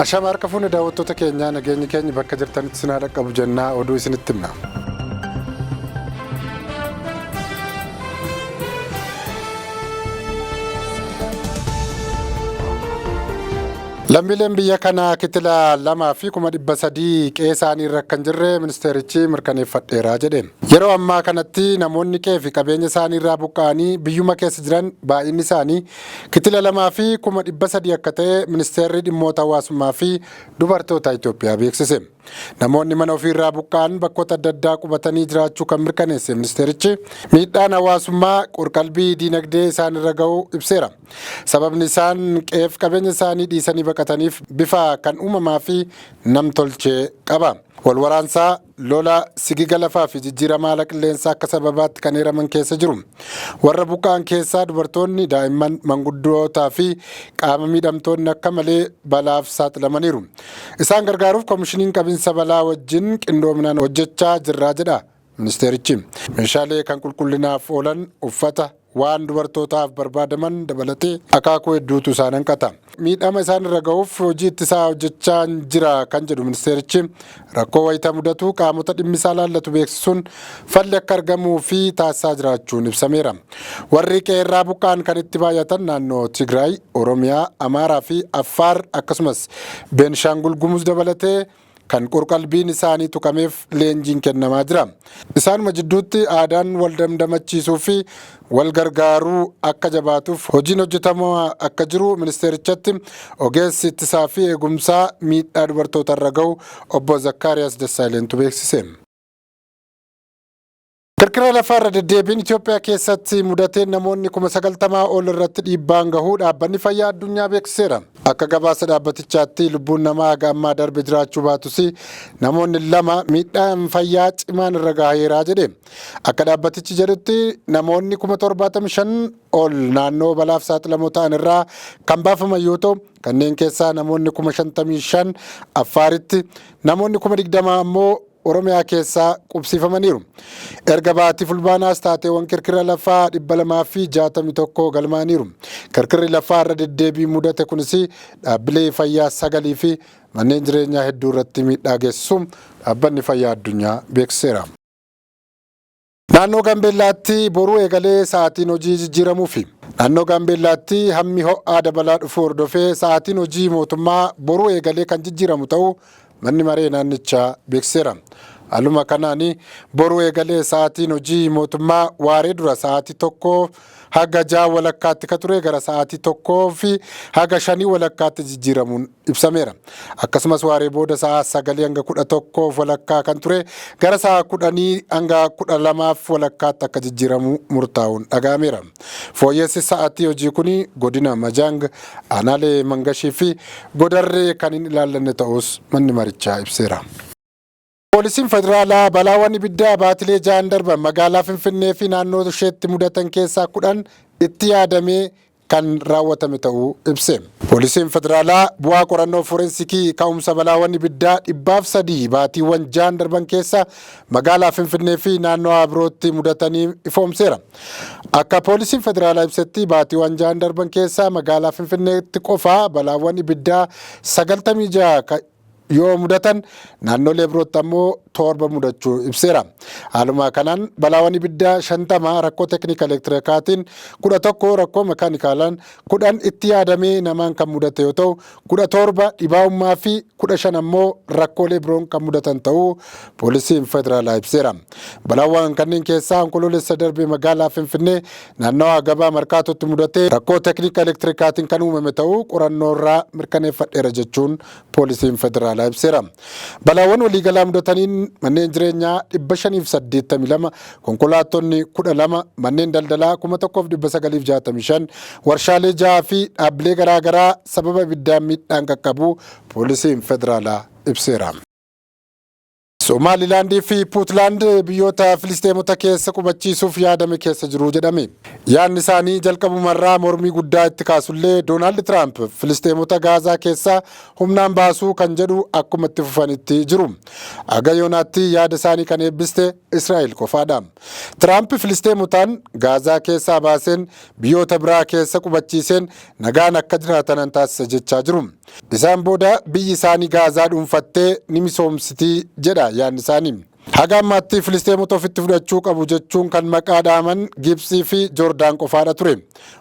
Ashama harka fuune daawwattoota keenyaa nageenyi keenya bakka jirtanitti sinaa dhaqqabu jennaa oduu isinitti himna. Lammiileen biyya kanaa kitila 2,300 qe'ee isaanii irra kan jirre ministeerichi mirkaneeffadheera jedheen. Yeroo ammaa kanatti namoonni qe'ee fi qabeenya isaanii irraa buqqa'anii biyyuma keessa jiran baay'inni isaanii kitila 2,300 akka ta'e ministeerri dhimmoota hawaasummaa fi dubartoota Itoophiyaa beeksise. Namoonni mana ofii irraa buqqa'an bakkoota adda addaa qubatanii jiraachuu kan mirkaneesse ministeerichi miidhaan hawaasummaa qorqalbii diinagdee isaan irra ga'uu ibseera. Sababni isaan qe'ee fi qabeenya isaanii dhiisanii baqataniif bifa kan uumamaa fi nam-tolchee qaba. Walwaraansaa lola sigiga lafaa fi jijjiirama haala qilleensaa akka sababaatti kan heeraman keessa jiru. Warra buqqa'an keessaa dubartoonni, daa'imman, manguddootaa fi qaama miidhamtoonni akka malee balaaf saaxilamaniiru. Isaan gargaaruuf koomishiniin qabinsa balaa wajjin qindoominaan hojjechaa jirra jedha ministeerichi. Meeshaalee kan qulqullinaaf oolan, uffata, waan dubartootaaf barbaadaman dabalatee akaakuu hedduutu isaan hanqata. Miidhama isaan irra ga'uuf hojii ittisaa hojjechaa jira kan jedhu ministeerichi rakkoo wayita mudatu qaamota dhimmisaa laallatu beeksisuun falli akka argamuu fi taasisaa jiraachuun ibsameera. Warri qe'ee irraa buqqa'an kan itti baay'atan naannoo Tigraay, Oromiyaa, Amaaraa fi Affaar akkasumas Beenishaangul Gumuz dabalatee kan qorqalbiin isaanii tuqameef leenjiin kennamaa jira. Isaanuma jidduutti aadaan wal damdamachiisuu fi wal gargaaruu akka jabaatuuf hojiin hojjetamaa akka jiru ministeerichatti ogeessi ittisaa fi eegumsaa miidhaa dubartoota irra ga'u obbo Zakkaariyaas Dassaaleentu beeksise. Kirkira lafaa irra deddeebiin Itoophiyaa keessatti mudateen namoonni 90,000 ol irratti dhiibbaan gahuu dhaabbanni fayyaa addunyaa beeksiseera. Akka gabaasa dhaabbatichaatti lubbuun namaa haga ammaa darbe jiraachuu baatus namoonni 2 miidhaan fayyaa cimaan irra gaheeraa jedhe. Akka dhaabbatichi jedhutti namoonni 75,000 ol naannoo balaaf saaxilamoo ta'an irraa kan baafaman yoo ta'u kanneen keessaa namoonni 55,000 Affaaritti, namoonni 20,000 ammoo Oromiyaa keessaa qubsiifamaniiru. Erga baatii fulbaanaas taateewwan kirkira lafaa 261 galmaaniiru. Kirkirri lafaa irra deddeebii mudate kunis dhaabbilee fayyaa 9 fi manneen jireenyaa hedduu irratti miidhaa geessisuun dhaabbanni fayyaa addunyaa beeksiseera. Naannoo Gaambeellaatti boruu eegalee sa'aatiin hojii jijjiiramuufi. Naannoo Gaambeellaatti hammi ho'aa dabalaa dhufu hordofee sa'aatiin hojii mootummaa boruu eegalee kan jijjiiramu ta'uu manni maree naannichaa beeksiseera. Haaluma kanaan boruu eegalee sa'aatiin hojii mootummaa waaree dura sa'aatii 1 haga 6 walakkaatti ka ture gara sa'aatii 1 fi haga 5 walakkaatti jijjiiramuun ibsameera. Akkasumas waaree booda sa'a 9 hanga 11 walakkaa kan ture gara sa'a 10 hanga 12 walakkaatti akka jijjiiramu murtaa'uun dhaga'ameera. Fooyyessi sa'aatii hojii kun godina Majaang, aanaalee Mangashii fi Godarree kan hin ilaallanne ta'us manni marichaa ibseera. Poolisiin federaalaa balaawwan ibiddaa baatilee 6 darban magaalaa Finfinnee fi naannoo isheetti mudatan keessaa 10 itti yaadamee kan raawwatame ta'uu ibse. Poolisiin federaalaa bu'aa qorannoo forensikii ka'umsa balaawwan ibiddaa 300 baatiiwwan 6 darban keessa magaalaa Finfinnee fi naannoo birootti mudatanii ifoomseera. Akka poolisiin federaalaa ibsetti baatiiwwan 6 darban keessa magaalaa Finfinneetti qofaa balaawwan ibiddaa 96 yoo mudatan naannolee birootti ammoo 7 mudachuu ibseera. Haaluma kanaan balaawwan ibiddaa 50 rakkoo teeknika elektirikaatiin, 11 rakkoo mekaanikaalaan, 10 itti yaadamee namaan kan mudate yoo ta'u 17 dhibaa'ummaa fi 15 ammoo rakkoolee biroon kan mudatan ta'uu poolisiin federaalaa ibseera. Balaawwan kanneen keessaa onkoloolessa darbe magaalaa Finfinnee naannawaa gabaa markaatotti mudate rakkoo teeknika elektirikaatiin kan uumame ta'uu qorannoorraa mirkaneeffadheera jechuun poolisiin federaalaa ibseera. Balaawwan waliigalaa mudataniin manneen jireenyaa 582, konkolaattonni 12, manneen daldalaa 1965, warshaalee 6 fi dhaabbilee garaagaraa sababa ibiddaan miidhaan qaqqabu poolisiin federaalaa ibseera. Somaalilaandii fi Puutlaand biyyoota Filisteemota keessa qubachiisuuf yaadame keessa jiru jedhame. Yaadni isaanii jalqabumarraa mormii guddaa itti kaasullee Doonaald Tiraamp Filisteemota Gaazaa keessaa humnaan baasuu kan jedhu akkuma itti fufanitti jiru. Aga yoonaatti yaada isaanii kan eebbiste Israa'el qofaadha. Tiraamp Filisteemotaan Gaazaa keessaa baaseen biyyoota biraa keessa qubachiiseen nagaan akka jiraatan taasisa jechaa jiru. Isaan booda biyyi isaanii Gaazaa dhuunfattee ni misoomsitii jedha yaadni isaanii. Haga ammaatti Filisteemota ofitti fudhachuu qabu jechuun kan maqaa dhaaman Gibsii fi Joordaan qofaadha ture.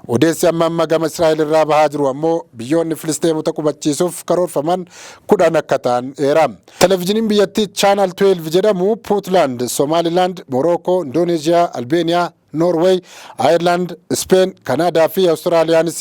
Odeessi amma gama Israa'el irraa bahaa jiru ammoo biyyoonni Filisteemota qubachiisuuf karoorfaman 10 akka ta'an eera. Televezyiiniin biyyattii Chaanal 12 jedhamu Puutlaand, Somaalilaand, Morookoo, Indooneeziyaa, Albeeniyaa, Noorweey, Ayirlaand, Speen, Kanaadaa fi Awustiraaliyaanis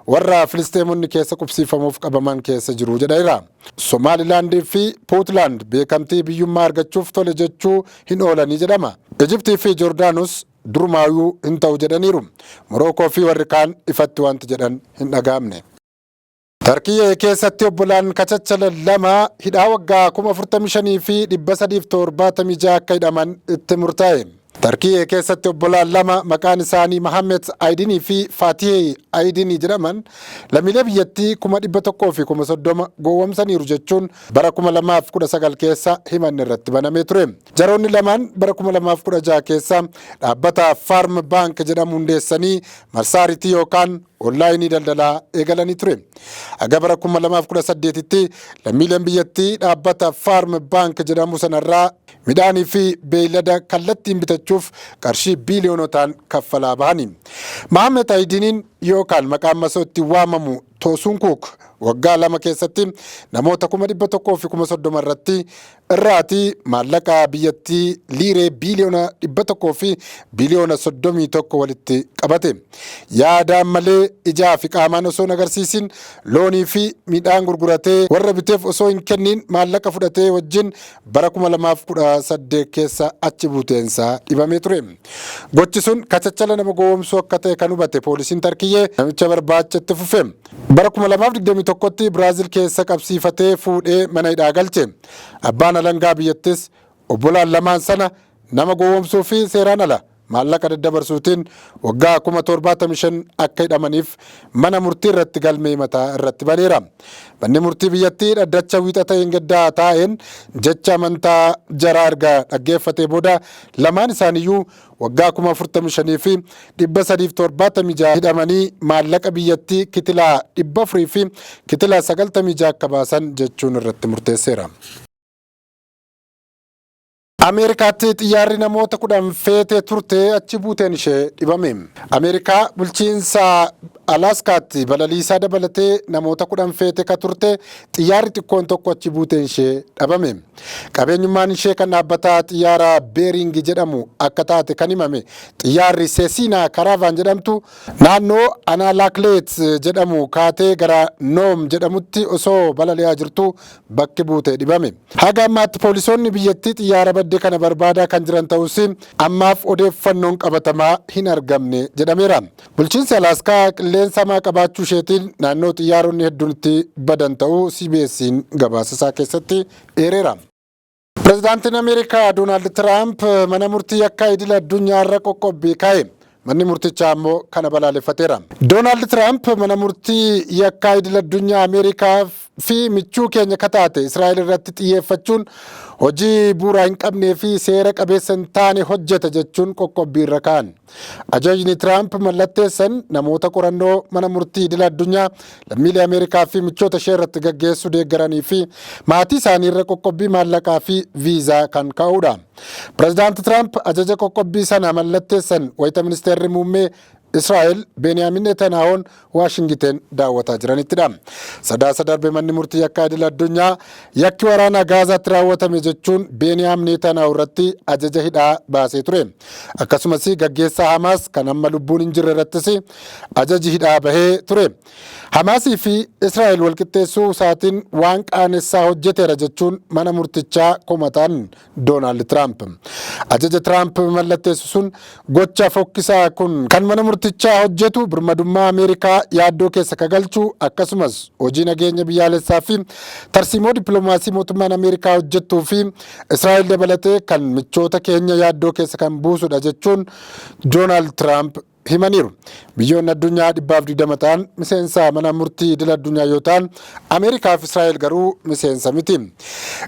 warra Filisteemonni keessa qubsiifamuuf qabaman keessa jiru jedheera. Somaalilaandii fi Puutlaand beekamtii biyyummaa argachuuf tole jechuu hin oolanii jedhama. Ijiptii fi Joordaanus durumaayyuu hin ta'u jedhaniiru. Morookoo fi warri kaan ifatti wanti jedhan hin dhaga'amne. Tarkiyyee keessatti obbolaan kachachalan 2 hidhaa waggaa 45,000 fi 376 akka hidhaman itti murtaa'e. Tarkiyyee keessatti obbolaan 2 maqaan isaanii Mohammed Aydinii fi Fatih Aydinii jedhaman lammiilee biyyattii 100,000 fi 30,000 gowwoomsaniiru jechuun bara 2019 keessa himanni irratti banamee ture. Jaroonni lamaan bara 2016 keessa dhaabbata Farm Bank jedhamu hundeessanii marsaaritii yookaan onlaayinii daldalaa eegalanii ture. Aga bara 2018tti lammiileen biyyattii dhaabbata Farm Bank jedhamu sanarraa midhaanii fi beeylada kallattiin bitachuuf qarshii biiliyoonotaan kaffalaa bahani. Mohammed Aydiniin yookaan maqaan masootti waamamu Toosuun Kuuk waggaa 2 keessatti namoota 100,000 fi 30,000 irratti irraatii maallaqa biyyattii liiree biiliyoona 100 fi biiliyoona 31 walitti qabate. Yaadaan malee ijaa fi qaamaan osoo hin agarsiisin loonii fi midhaan gurguratee warra biteef osoo hin kennin maallaqa fudhatee wajjin bara 2018 keessa achi buuteensaa dhibamee ture. Gochi sun kachachala nama gowwoomsuu akka ta'e kan hubate poolisiin Tarkiyyee namicha barbaacha itti fufe. Bara 2021tti Biraazil keessa qabsiifatee fuudhee mana hidhaa galche. Abbaan alangaa biyyattis obbolaan lamaan sana nama gowwoomsuu fi seeraan ala maallaqa daddabarsuutiin waggaa 75,000 akka hidhamaniif mana murtii irratti galmee mataa irratti baneera. Manni murtii biyyattii dhaddacha wiixata gaddaa taa'een jecha amantaa jaraa erga dhaggeeffatee booda lamaan isaaniiyyuu waggaa 45,000 fi 376 hidhamanii maallaqa biyyattii kitilaa 400 fi kitilaa 96 akka baasan jechuun irratti murteesseera. Ameerikaatti xiyyaarri namoota 10 feetee turte achi buuteen ishee dhibame. Ameerikaa bulchiinsa Alaaskaatti balaliisaa dabalatee namoota 10 feetee ka turte xiyyaarri xiqqoon tokko achi buuteen ishee dhabame. Qabeenyummaan ishee kan dhaabbata xiyyaara Beering jedhamu akka taate kan himame xiyyaarri Cessna Caravan jedhamtu naannoo Analaakleet jedhamu kaatee gara Noom jedhamutti osoo balali'aa jirtu bakki buutee dhibame. Haga ammaatti poolisoonni biyyattii xiyyaara badde kana barbaadaa kan jiran ta'us ammaaf odeeffannoon qabatamaa hin argamne jedhameera. Bulchiinsi Alaaskaa qilleensa hamaa qabaachuu isheetiin naannoo xiyyaaronni hedduun itti badan ta'uu CBS'n gabaasa isaa keessatti eereera. Pireezidaantiin Ameerikaa Doonaald Tiraamp mana murtii yakkaa idil addunyaa irra qoqqobbii kaa'e. Manni murtichaa ammoo kana balaaleffateera. Doonaald Tiraamp mana murtii yakkaa idil addunyaa Ameerikaa fi michuu keenya kataate Israa'el irratti xiyyeeffachuun hojii bu'uura hin qabnee fi seera qabeessa hin taane hojjeta jechuun qoqqobbii irra kaa'an. Ajajni Tiraamp mallatteessan namoota qorannoo mana murtii idil addunyaa lammiilee Ameerikaa fi michoota ishee irratti gaggeessuu deeggaranii fi maatii isaanii irra qoqqobbii maallaqaa fi viizaa kan kaa'udha. Pireezidaanti Tiraamp ajaja qoqqobbii sana mallatteessan wayita ministeerri muummee Israa'el Beniyaamin Netanyahuun Waashingiten daawwataa jiranittidha. Sadaasa darbe manni murtii yakkaa idil addunyaa yakki waraanaa Gaazaatti raawwatame jechuun Beniyaamin Netanyahu irratti ajaja hidhaa baasee ture. Akkasumas gaggeessaa Hamaas kan amma lubbuun hin jirre irrattis ajaji hidhaa bahee ture. Hamaasii fi Israa'el walqixxeessuu isaatiin waan qaanessaa hojjeteera jechuun mana murtichaa komataan Doonaald Tiraamp. Ajaja Tiraamp mallatteessu sun gocha fokkisaa kun kan mana murtii murtichaa hojjetu birmadummaa Ameerikaa yaaddoo keessa kagalchuu akkasumas hojii nageenya biyyaalessaa fi tarsiimoo dippiloomaasii mootummaan Ameerikaa hojjettuu fi Israa'el dabalatee kan michoota keenya yaaddoo keessa kan buusudha jechuun Doonaald Tiraamp himaniiru. Biyyoonni addunyaa 120 ta'an miseensa mana murtii idil addunyaa yoo ta'an Ameerikaa fi Israa'el garuu miseensa miti.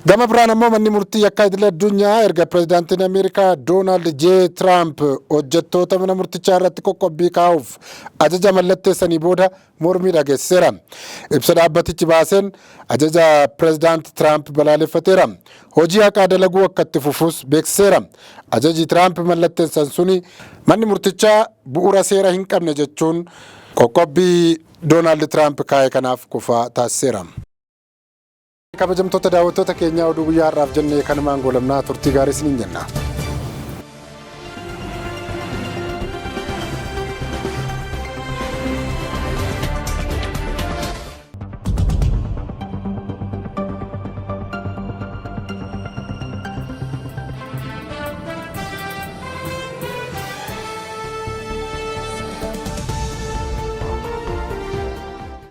Gama biraan ammoo manni murtii yakkaa idil addunyaa erga pireezidaantiin Ameerikaa Doonaald J. Tiraamp hojjettoota mana murtichaa irratti qoqqobbii kaa'uuf ajaja mallatteessanii booda mormii dhageessiseera. Ibsa dhaabbatichi baaseen ajaja pireezidaanti Tiraamp balaaleffateera. Hojii haqaa dalaguu akka itti fufus beeksiseera. Ajaji Tiraamp mallatteessan suni manni murtichaa bu'uura seera hin qabne jechuun qoqqobbii Doonaald Tiraamp kaa'e kanaaf kufaa taasiseera. Kabajamtoota daawwattoota keenyaa oduu guyyaa har'aaf jennee kanumaan goolabnaa turtii gaarii isiniin jenna.